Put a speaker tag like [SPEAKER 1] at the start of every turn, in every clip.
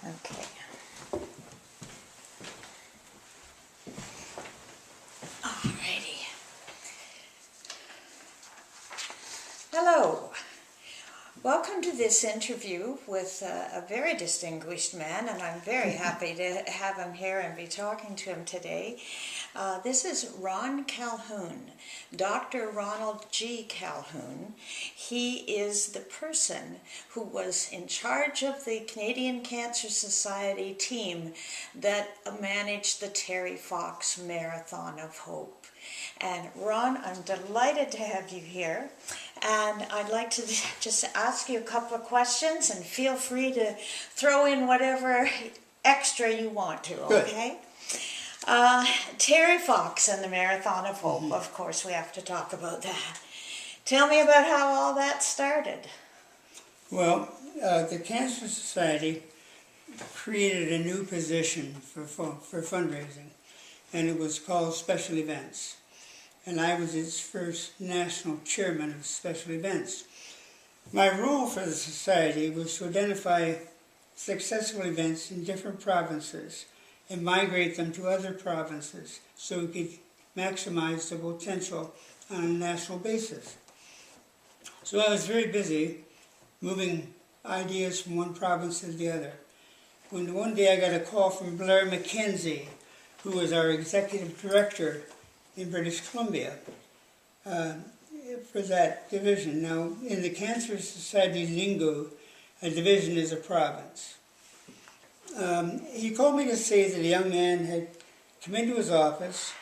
[SPEAKER 1] Okay. Alrighty. Hello. Welcome to this interview with a very distinguished man, and I'm very happy to have him here and be talking to him today. This is Ron Calhoun, Dr. Ronald G. Calhoun. He is the person who was in charge of the Canadian Cancer Society team that managed the Terry Fox Marathon of Hope. And Ron, I'm delighted to have you here, and I'd like to just ask you a couple of questions, and feel free to throw in whatever extra you want to, okay? Terry Fox and the Marathon of Hope, of course we have to talk about that. Tell me about how all that started.
[SPEAKER 2] Well, the Cancer Society created a new position for fundraising, and it was called Special Events. And I was its first national chairman of special events. My role for the society was to identify successful events in different provinces and migrate them to other provinces so we could maximize the potential on a national basis. So I was very busy moving ideas from one province to the other. When one day I got a call from Blair McKenzie, who was our executive director in British Columbia, for that division. Now, in the Cancer Society lingo, a division is a province. He called me to say that a young man had come into his office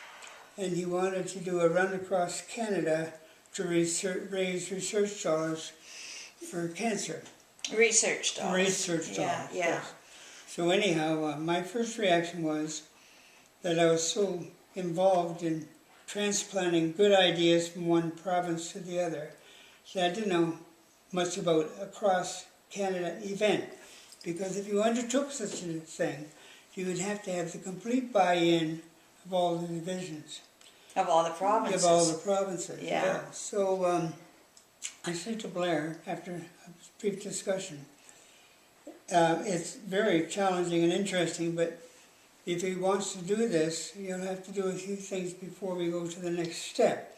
[SPEAKER 2] and he wanted to do a run across Canada to raise research dollars for cancer.
[SPEAKER 1] Research dollars.
[SPEAKER 2] Research dollars.
[SPEAKER 1] Yeah.
[SPEAKER 2] Yes. So anyhow, my first reaction was that I was so involved in transplanting good ideas from one province to the other. So I didn't know much about a cross-Canada event, because if you undertook such a thing, you would have to have the complete buy-in of all the divisions.
[SPEAKER 1] Of all the provinces.
[SPEAKER 2] Of all the provinces,
[SPEAKER 1] yeah.
[SPEAKER 2] So I said to Blair, after a brief discussion, it's very challenging and interesting, but if he wants to do this, you'll have to do a few things before we go to the next step.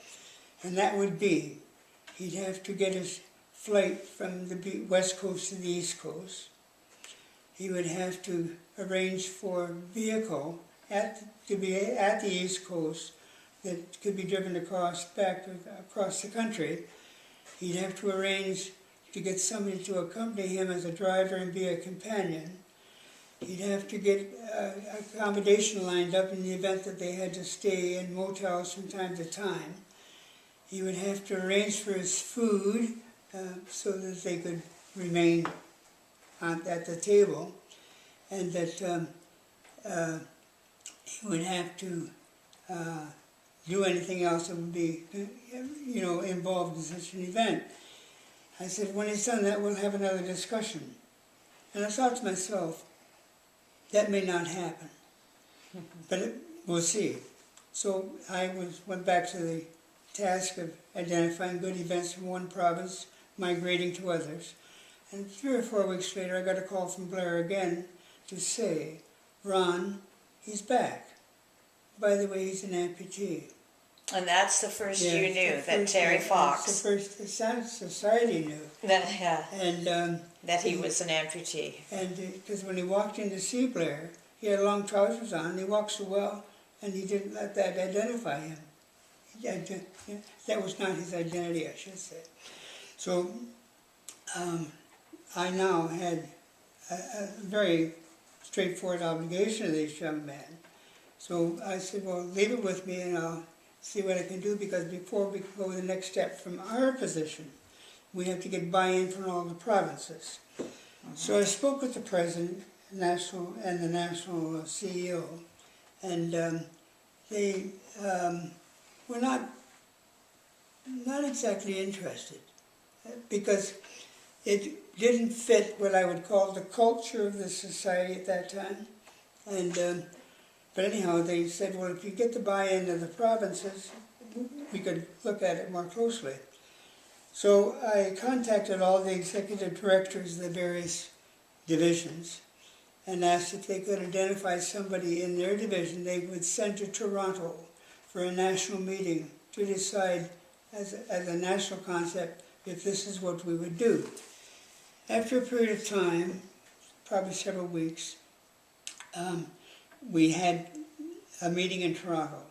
[SPEAKER 2] And that would be, he'd have to get his flight from the west coast to the east coast. He would have to arrange for a vehicle to be at the east coast that could be driven back across the country. He'd have to arrange to get somebody to accompany him as a driver and be a companion. He'd have to get accommodation lined up in the event that they had to stay in motels from time to time. He would have to arrange for his food so that they could remain at the table, and that he would have to do anything else that would be, involved in such an event. I said, when he's done that, we'll have another discussion. And I thought to myself, that may not happen, but we'll see. So I went back to the task of identifying good events from one province, migrating to others. And 3 or 4 weeks later, I got a call from Blair again to say, Ron, he's back. By the way, he's an amputee.
[SPEAKER 1] And that's the first you knew, that Terry Fox.
[SPEAKER 2] That's the first the society knew.
[SPEAKER 1] And that he was an amputee.
[SPEAKER 2] And because when he walked in to see Blair, he had long trousers on, and he walked so well, and he didn't let that identify him. That was not his identity, I should say. So I now had a very straightforward obligation to this young man. So I said, well, leave it with me and I'll see what I can do, because before we can go the next step from our position, we have to get buy-in from all the provinces. So I spoke with the president and the national CEO, and they were not exactly interested, because it didn't fit what I would call the culture of the society at that time. And but anyhow, they said, well, if you get the buy-in of the provinces, we could look at it more closely. So I contacted all the executive directors of the various divisions, and asked if they could identify somebody in their division they would send to Toronto for a national meeting to decide as a national concept if this is what we would do. After a period of time, probably several weeks, we had a meeting in Toronto.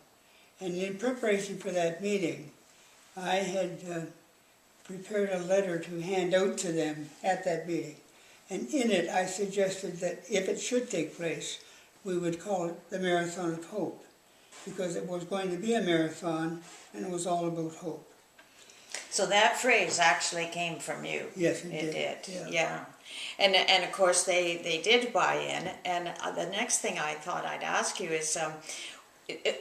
[SPEAKER 2] And in preparation for that meeting, I had prepared a letter to hand out to them at that meeting. And in it, I suggested that if it should take place, we would call it the Marathon of Hope, because it was going to be a marathon, and it was all about hope.
[SPEAKER 1] So that phrase actually came from you.
[SPEAKER 2] Yes, it
[SPEAKER 1] did.
[SPEAKER 2] Yeah.
[SPEAKER 1] And of course they did buy in. And the next thing I thought I'd ask you is,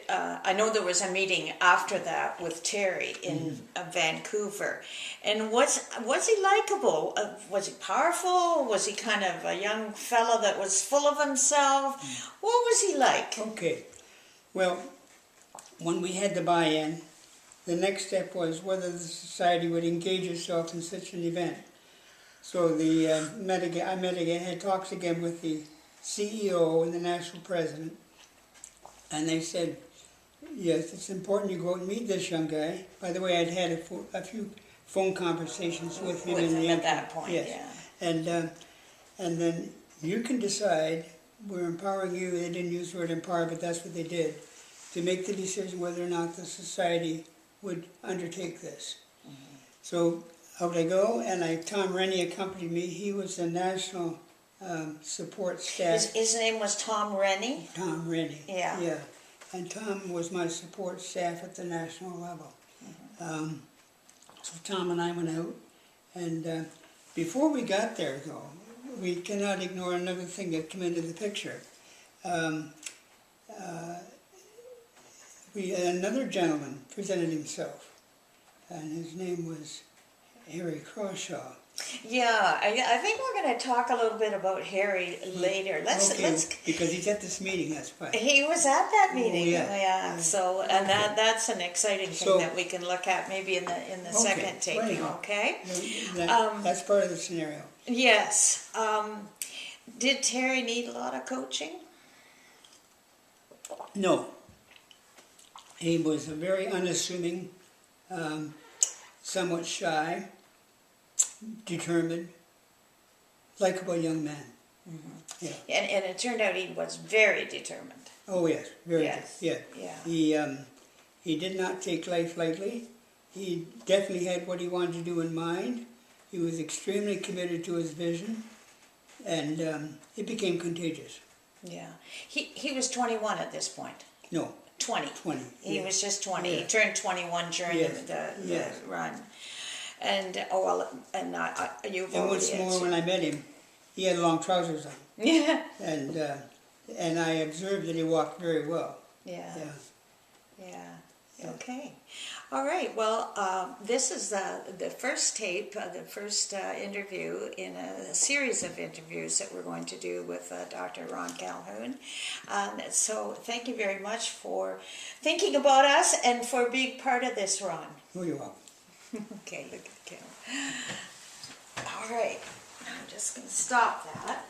[SPEAKER 1] I know there was a meeting after that with Terry in Vancouver, and was he likable? Was he powerful? Was he kind of a young fellow that was full of himself? What was he like?
[SPEAKER 2] Okay, well, when we had the buy-in, the next step was whether the society would engage itself in such an event. So I had talks again with the CEO and the national president, and they said, yes, it's important you go out and meet this young guy. By the way, I'd had a few phone conversations with him
[SPEAKER 1] at that point,
[SPEAKER 2] yes.
[SPEAKER 1] Yeah.
[SPEAKER 2] And then you can decide, we're empowering you, they didn't use the word empower, but that's what they did, to make the decision whether or not the society would undertake this. So out I go, and Tom Rennie accompanied me. He was the national support staff.
[SPEAKER 1] His name was Tom Rennie?
[SPEAKER 2] Tom Rennie.
[SPEAKER 1] Yeah.
[SPEAKER 2] Yeah. And Tom was my support staff at the national level. So Tom and I went out, and before we got there, though, we cannot ignore another thing that came into the picture. Another gentleman presented himself, and his name was Harry Crawshaw.
[SPEAKER 1] Yeah, I think we're going to talk a little bit about Harry later. Let's
[SPEAKER 2] because he's at this meeting. That's why
[SPEAKER 1] he was at that meeting.
[SPEAKER 2] Oh, yeah.
[SPEAKER 1] So, and that's an exciting thing that we can look at maybe in the second taping. Okay.
[SPEAKER 2] That's part of the scenario.
[SPEAKER 1] Yes. Did Terry need a lot of coaching?
[SPEAKER 2] No. He was a very unassuming, somewhat shy, determined, likable young man. Yeah.
[SPEAKER 1] And it turned out he was very determined.
[SPEAKER 2] Oh yes, very
[SPEAKER 1] yes.
[SPEAKER 2] good. Yeah. He did not take life lightly. He definitely had what he wanted to do in mind. He was extremely committed to his vision, and it became contagious.
[SPEAKER 1] Yeah. He was 21 at this point.
[SPEAKER 2] No.
[SPEAKER 1] 20. He was just 20.
[SPEAKER 2] Yeah.
[SPEAKER 1] He turned 21 during the run. And you've
[SPEAKER 2] and once more, when I met him, he had long trousers on.
[SPEAKER 1] Yeah.
[SPEAKER 2] And I observed that he walked very well.
[SPEAKER 1] Yeah. Okay. All right. Well, this is the first tape, the first interview in a series of interviews that we're going to do with Dr. Ron Calhoun. So thank you very much for thinking about us and for being part of this, Ron.
[SPEAKER 2] Oh, you're welcome.
[SPEAKER 1] Okay, look at the camera. All right. I'm just going to stop that.